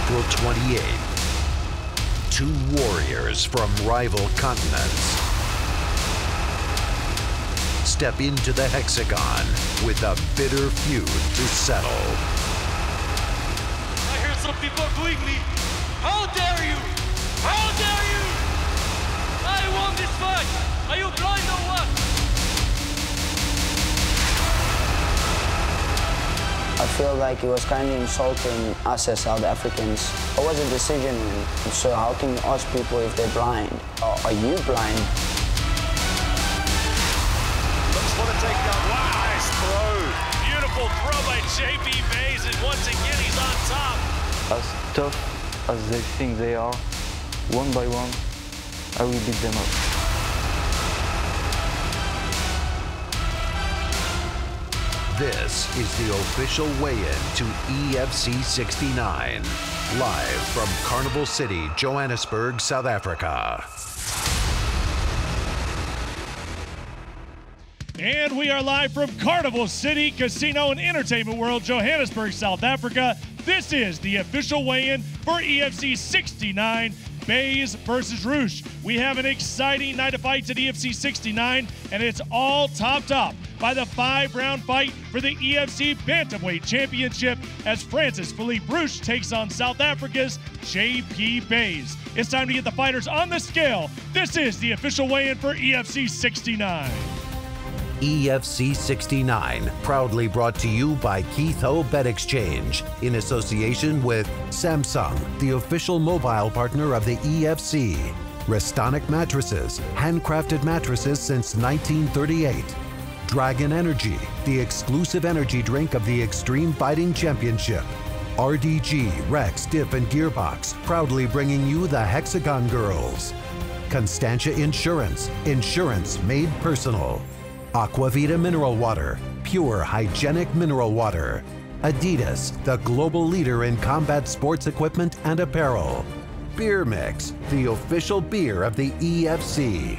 April 28th. Two warriors from rival continents step into the hexagon with a bitter feud to settle. I hear some people booing me. How dare you? How dare you? I won this fight. Are you blind or what? I feel like it was kind of insulting us as South Africans. It was a decision, so how can you ask people if they're blind? Are you blind? Looks for the takedown. Wow, nice throw. Beautiful throw by JP Mays, and once again he's on top. As tough as they think they are, one by one, I will beat them up. This is the official weigh-in to EFC 69, live from Carnival City, Johannesburg, South Africa. And we are live from Carnival City Casino and Entertainment World, Johannesburg, South Africa. This is the official weigh-in for EFC 69, Bays versus Roosh. We have an exciting night of fights at EFC 69, and it's all topped up by the 5-round fight for the EFC Bantamweight Championship as Francis Philippe Roosh takes on South Africa's JP Bays. It's time to get the fighters on the scale. This is the official weigh-in for EFC 69. EFC 69, proudly brought to you by Keith Ho Bet Exchange, in association with Samsung, the official mobile partner of the EFC. Restonic Mattresses, handcrafted mattresses since 1938. Dragon Energy, the exclusive energy drink of the Extreme Fighting Championship. RDG, Rex, Diff, and Gearbox, proudly bringing you the Hexagon Girls. Constantia Insurance, insurance made personal. Aquavita Mineral Water, pure hygienic mineral water. Adidas, the global leader in combat sports equipment and apparel. Beer Mix, the official beer of the EFC.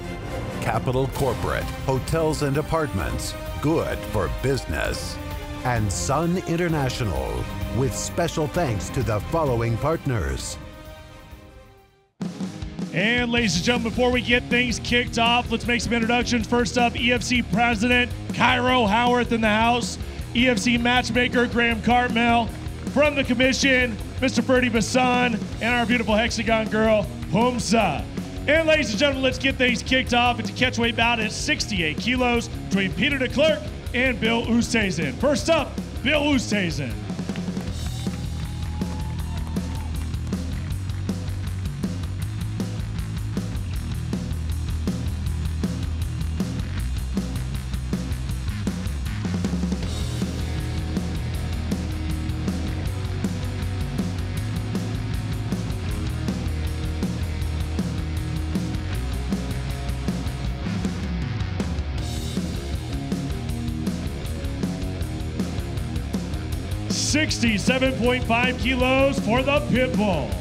Capital Corporate, hotels and apartments, good for business. And Sun International, with special thanks to the following partners. And ladies and gentlemen, before we get things kicked off, let's make some introductions. First up, EFC President Cairo Howarth in the house. EFC Matchmaker Graham Cartmel. From the commission, Mr. Ferdy Bassan, and our beautiful Hexagon girl, Humsa. And ladies and gentlemen, let's get things kicked off. It's a catchweight bout at 68 kilos between Peter de Klerk and Bill Oosthuizen. First up, Bill Oosthuizen. 67.5 kilos for the Pitbull.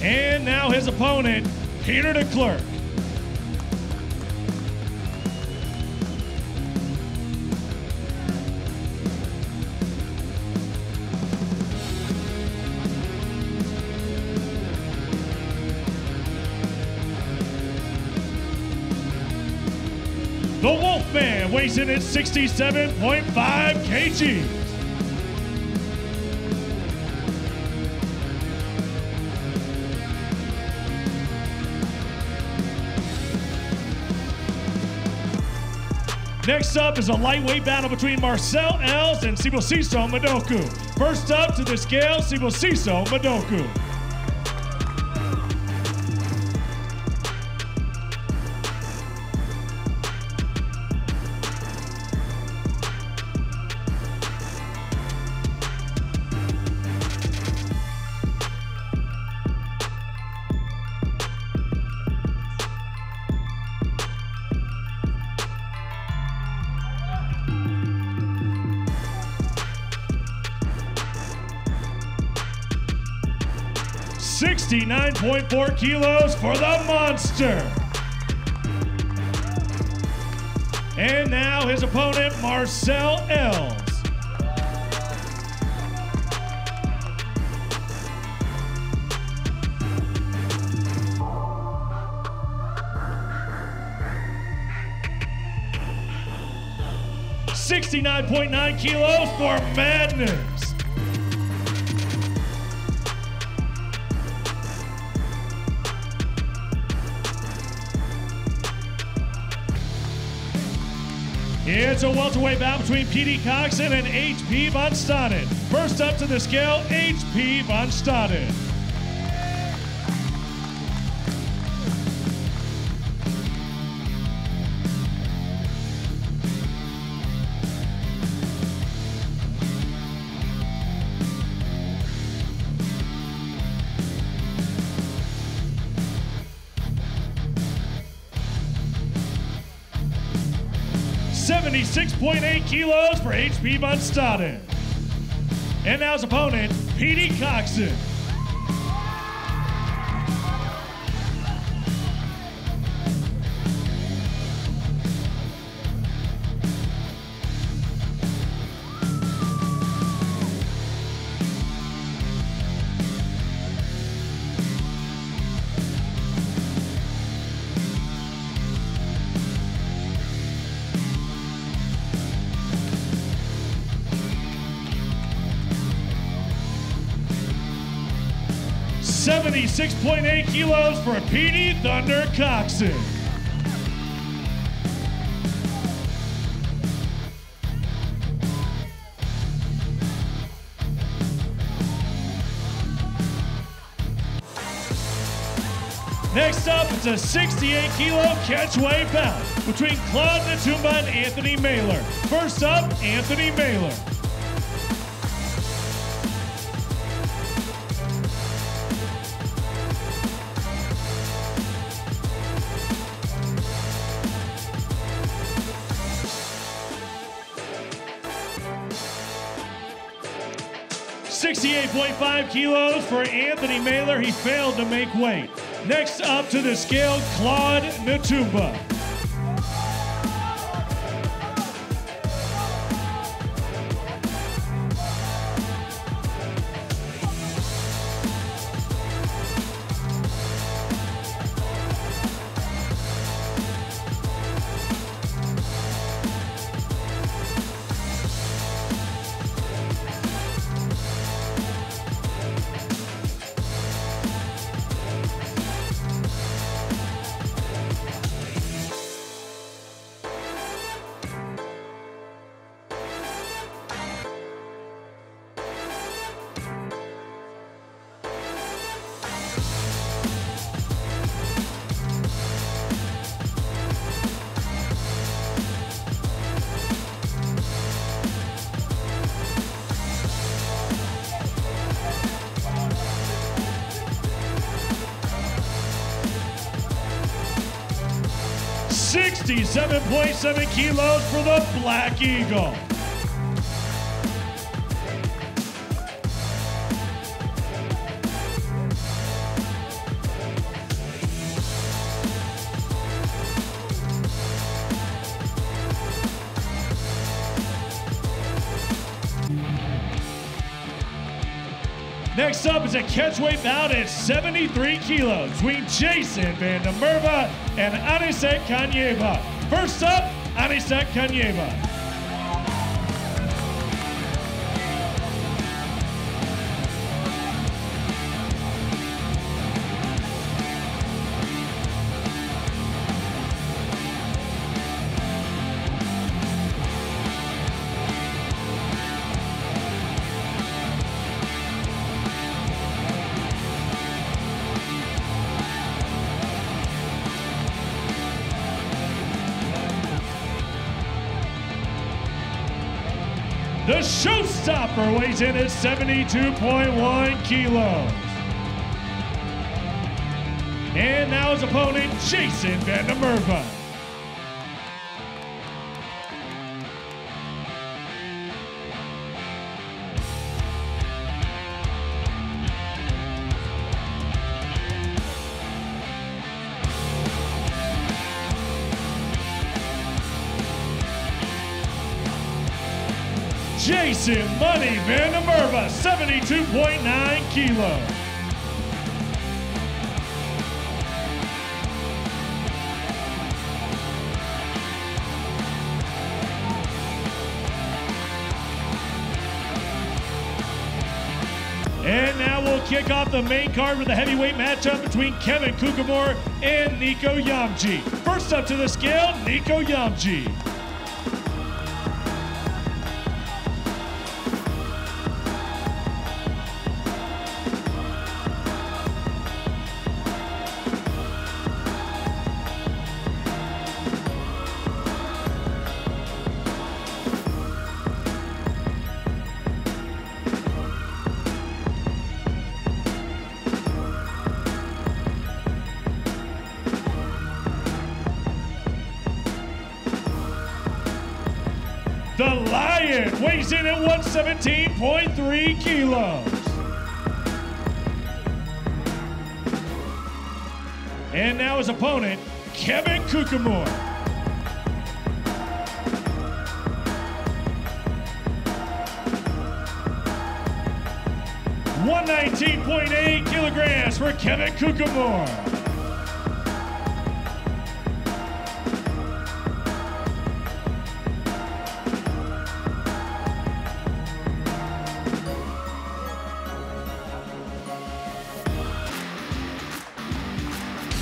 And now his opponent, Peter de Klerk. The Wolfman weighs in at 67.5 kg. Next up is a lightweight battle between Marcel Els and Sibusiso Madoku. First up to the scale, Sibusiso Madoku. $69.4 kilos for the Monster. And now his opponent, Marcel Els. 69.9 kilos for Madness. It's a welterweight bout between P.D. Coxon and H.P. von Staden. First up to the scale, H.P. von Staden. .8 kilos for H.P. von Staden. And now his opponent, P.D. Coxon. .8 kilos for P.D. Thunder Coxon. Next up, it's a 68 kilo catchweight bout between Claude Natumba and Anthony Mailer. First up, Anthony Mailer. .5 kilos for Anthony Mailer. He failed to make weight. Next up to the scale, Claude Natumba. .7 kilos for the Black Eagle. Next up is a catchweight bout at 73 kilos between Jason Van der Merwe and Anisek Kanyeva. First up, Anisek Kanyeva. The showstopper weighs in at 72.1 kilos. And now his opponent, Jason Van der Merwe. Jason Money Van der Merwe, 72.9 kilos. And now we'll kick off the main card with a heavyweight matchup between Kevin Kukamor and Nico Yamji. First up to the scale, Nico Yamji. The Lion weighs in at 117.3 kilos. And now his opponent, Kevin Kukamor. $119.8 kilograms for Kevin Kukamor.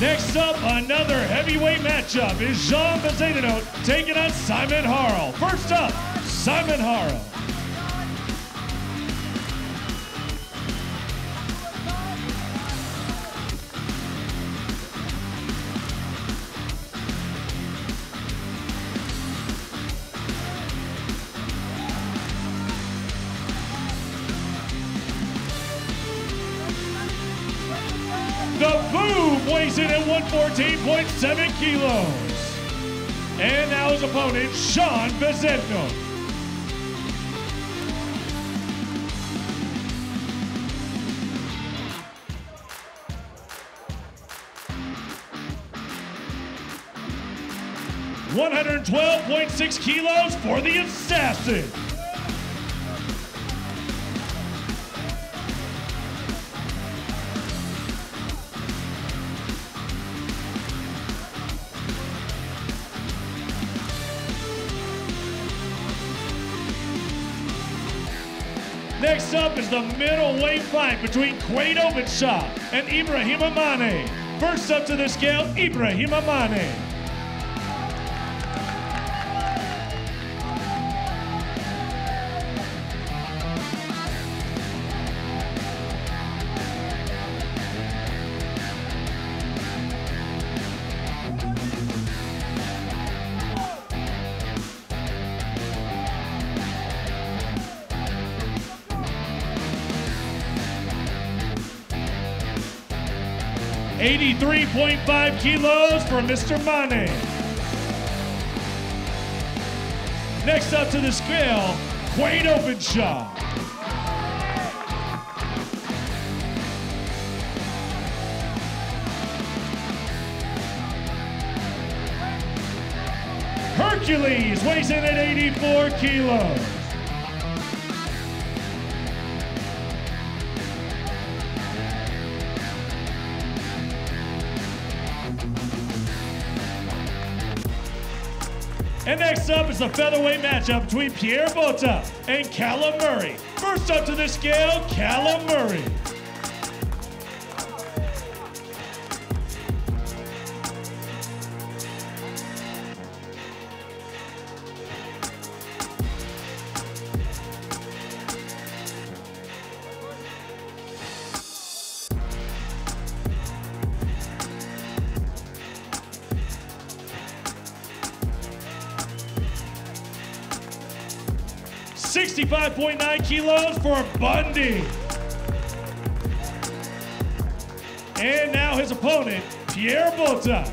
Next up, another heavyweight matchup is Jean Bezanino taking on Simon Harrell. First up, Simon Harrell. The Boom weighs in at 114.7 kilos. And now his opponent, Sean Bezanino. $112.6 kilos for the Assassin. Next up is the middleweight fight between Quaid Openshaw and Ibrahim Amane. First up to the scale, Ibrahim Amane. $83.5 kilos for Mr. Mane. Next up to the scale, Quaid Openshaw. Hercules weighs in at 84 kilos. And next up is the featherweight matchup between Pierre Botta and Callum Murray. First up to the scale, Callum Murray. $65.9 kilos for Bundy. And now his opponent, Pierre Botta.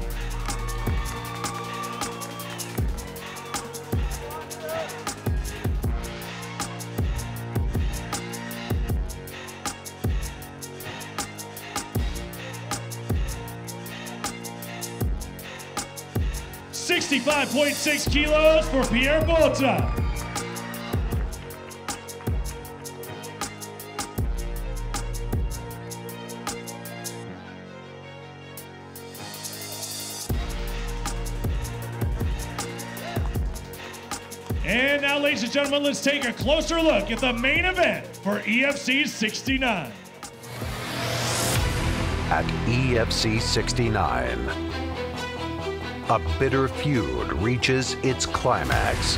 $65.6 kilos for Pierre Botta. And now, ladies and gentlemen, let's take a closer look at the main event for EFC 69. at EFC 69. A bitter feud reaches its climax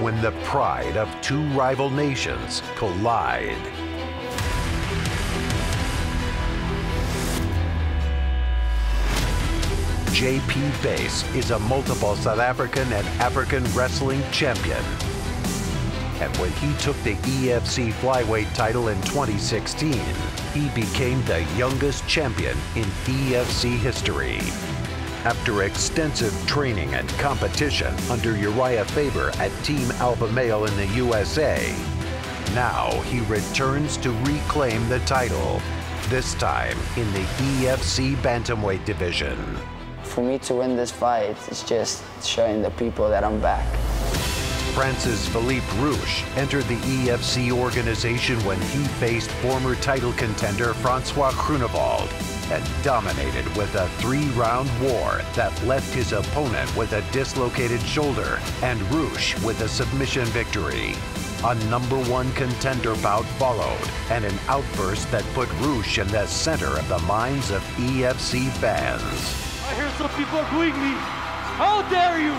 when the pride of two rival nations collide. JP Bass is a multiple South African and African wrestling champion. And when he took the EFC flyweight title in 2016, he became the youngest champion in EFC history. After extensive training and competition under Uriah Faber at Team Alpha Male in the USA, now he returns to reclaim the title, this time in the EFC Bantamweight division. For me to win this fight, it's just showing the people that I'm back. France's Philippe Rouge entered the EFC organization when he faced former title contender Francois Grunewald and dominated with a 3-round war that left his opponent with a dislocated shoulder and Rouge with a submission victory. A #1 contender bout followed and an outburst that put Rouge in the center of the minds of EFC fans. I hear some people are booing me. How dare you?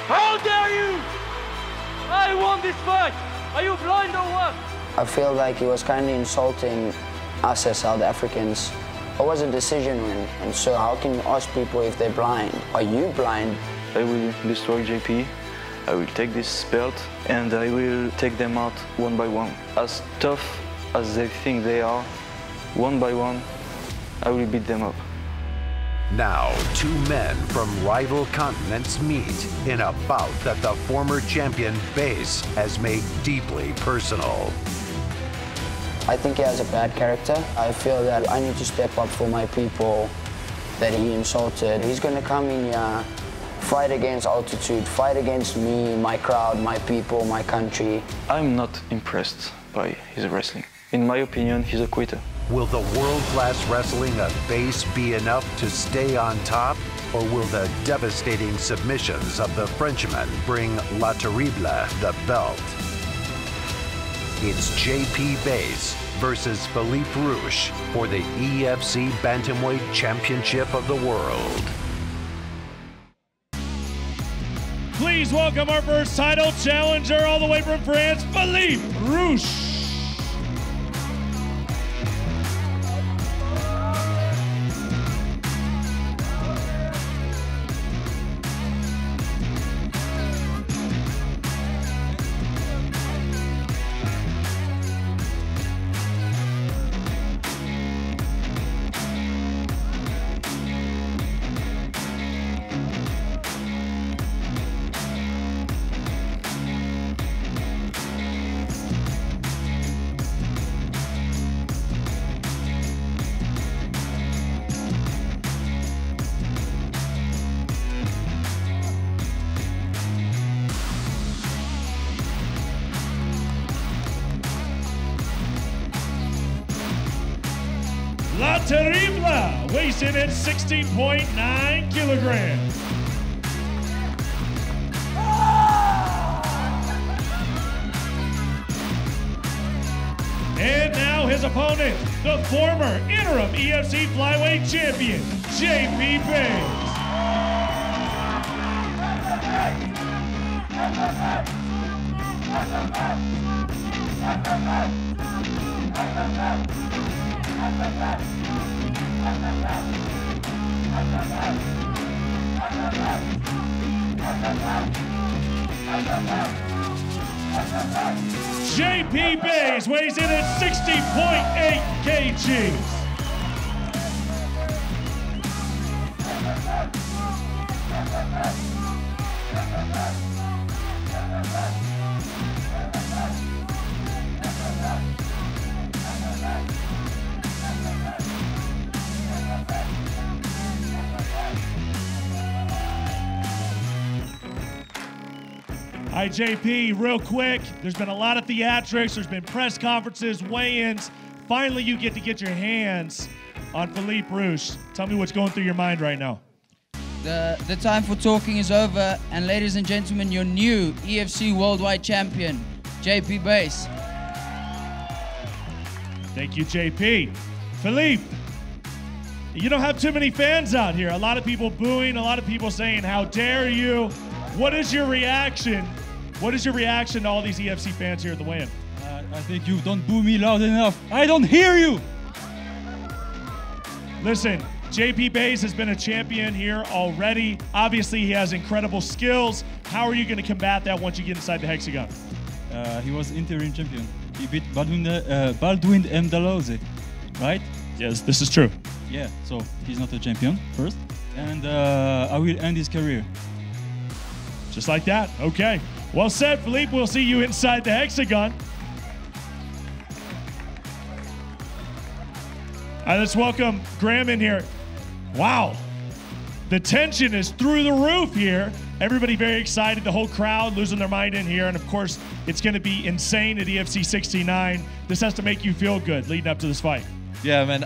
How dare you? I won this fight. Are you blind or what? I feel like he was kind of insulting us as South Africans. It was a decision win, and so how can you ask people if they're blind? Are you blind? I will destroy JP. I will take this belt and I will take them out one by one. As tough as they think they are, one by one, I will beat them up. Now, two men from rival continents meet in a bout that the former champion Bass has made deeply personal. I think he has a bad character. I feel that I need to step up for my people that he insulted. He's gonna come in here, fight against altitude, fight against me, my crowd, my people, my country. I'm not impressed by his wrestling. In my opinion, he's a quitter. Will the world-class wrestling of Bass be enough to stay on top, or will the devastating submissions of the Frenchman bring La Terrible the belt? It's JP Bass versus Philippe Rouge for the EFC Bantamweight Championship of the World. Please welcome our first title challenger all the way from France, Philippe Rouge. La Terrible weighs in at 60.9 kilograms. And now his opponent, the former interim EFC flyweight champion, JP Bass. JP Bass weighs in at 60.8 kgs. All right, JP, real quick, there's been a lot of theatrics, there's been press conferences, weigh-ins. Finally, you get to get your hands on Philippe Rouge. Tell me what's going through your mind right now. The time for talking is over, and ladies and gentlemen, your new EFC Worldwide Champion, JP Bass. Thank you, JP. Philippe, you don't have too many fans out here. A lot of people booing, a lot of people saying, how dare you? What is your reaction? What is your reaction to all these EFC fans here at the weigh-in? I think you don't boo me loud enough. I don't hear you. Listen, JP Buys has been a champion here already. Obviously, he has incredible skills. How are you going to combat that once you get inside the hexagon? He was interim champion. He beat Baldwin M. Dalloze, right? Yes, this is true. Yeah, so he's not a champion first. And I will end his career. Just like that. Okay. Well said, Philippe. We'll see you inside the hexagon. All right, let's welcome Graham in here. Wow. The tension is through the roof here. Everybody very excited. The whole crowd losing their mind in here. And, of course, it's going to be insane at EFC 69. This has to make you feel good leading up to this fight. Yeah, man,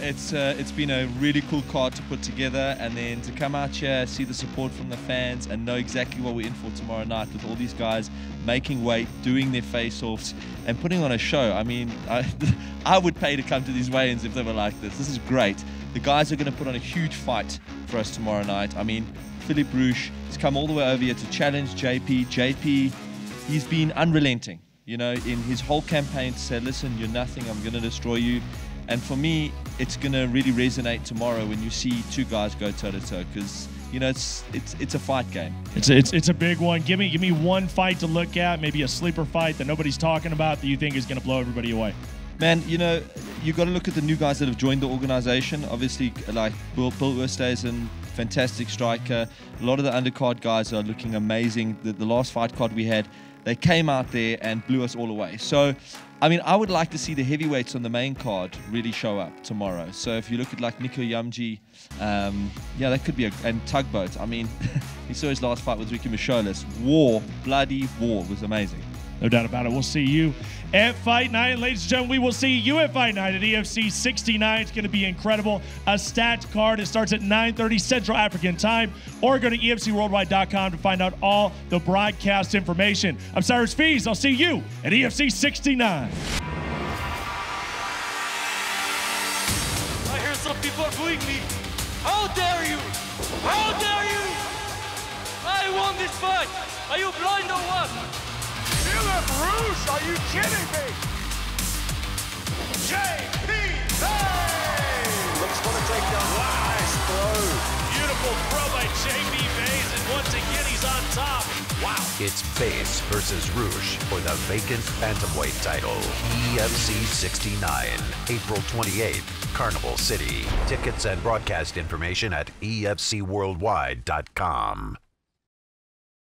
it's been a really cool card to put together, and then to come out here, see the support from the fans, and know exactly what we're in for tomorrow night with all these guys making weight, doing their face-offs, and putting on a show. I mean, I would pay to come to these weigh-ins if they were like this. This is great. The guys are going to put on a huge fight for us tomorrow night. I mean, Philippe Rouge has come all the way over here to challenge JP. JP, he's been unrelenting, you know, in his whole campaign to say, listen, you're nothing, I'm going to destroy you. And for me, it's going to really resonate tomorrow when you see two guys go toe-to-toe, because, you know, it's a fight game. It's a big one. Give me one fight to look at, maybe a sleeper fight that nobody's talking about that you think is going to blow everybody away. Man, you know, you got to look at the new guys that have joined the organization. Obviously, like Bill Oosthuizen, fantastic striker. A lot of the undercard guys are looking amazing. The last fight card we had, they came out there and blew us all away. So, I mean, I would like to see the heavyweights on the main card really show up tomorrow. So if you look at like Nico Yamji, yeah, that could be and Tugboat. I mean, he saw his last fight with Ricky Micholis. War, bloody war. It was amazing. No doubt about it. We'll see you at Fight Night. And ladies and gentlemen, we will see you at Fight Night at EFC 69. It's going to be incredible. A stacked card. It starts at 9:30 Central African time. Or go to EFCworldwide.com to find out all the broadcast information. I'm Cyrus Fees. I'll see you at EFC 69. I hear some people are booing me. How dare you? How dare you? I won this fight. Are you blind or what? Philippe Rouge, are you kidding me? JP Buys! Looks for the takedown. Nice throw. Beautiful throw by JP Buys, and once again he's on top. Wow. It's Buys versus Rouge for the vacant bantamweight title. EFC 69, April 28th, Carnival City. Tickets and broadcast information at EFCworldwide.com.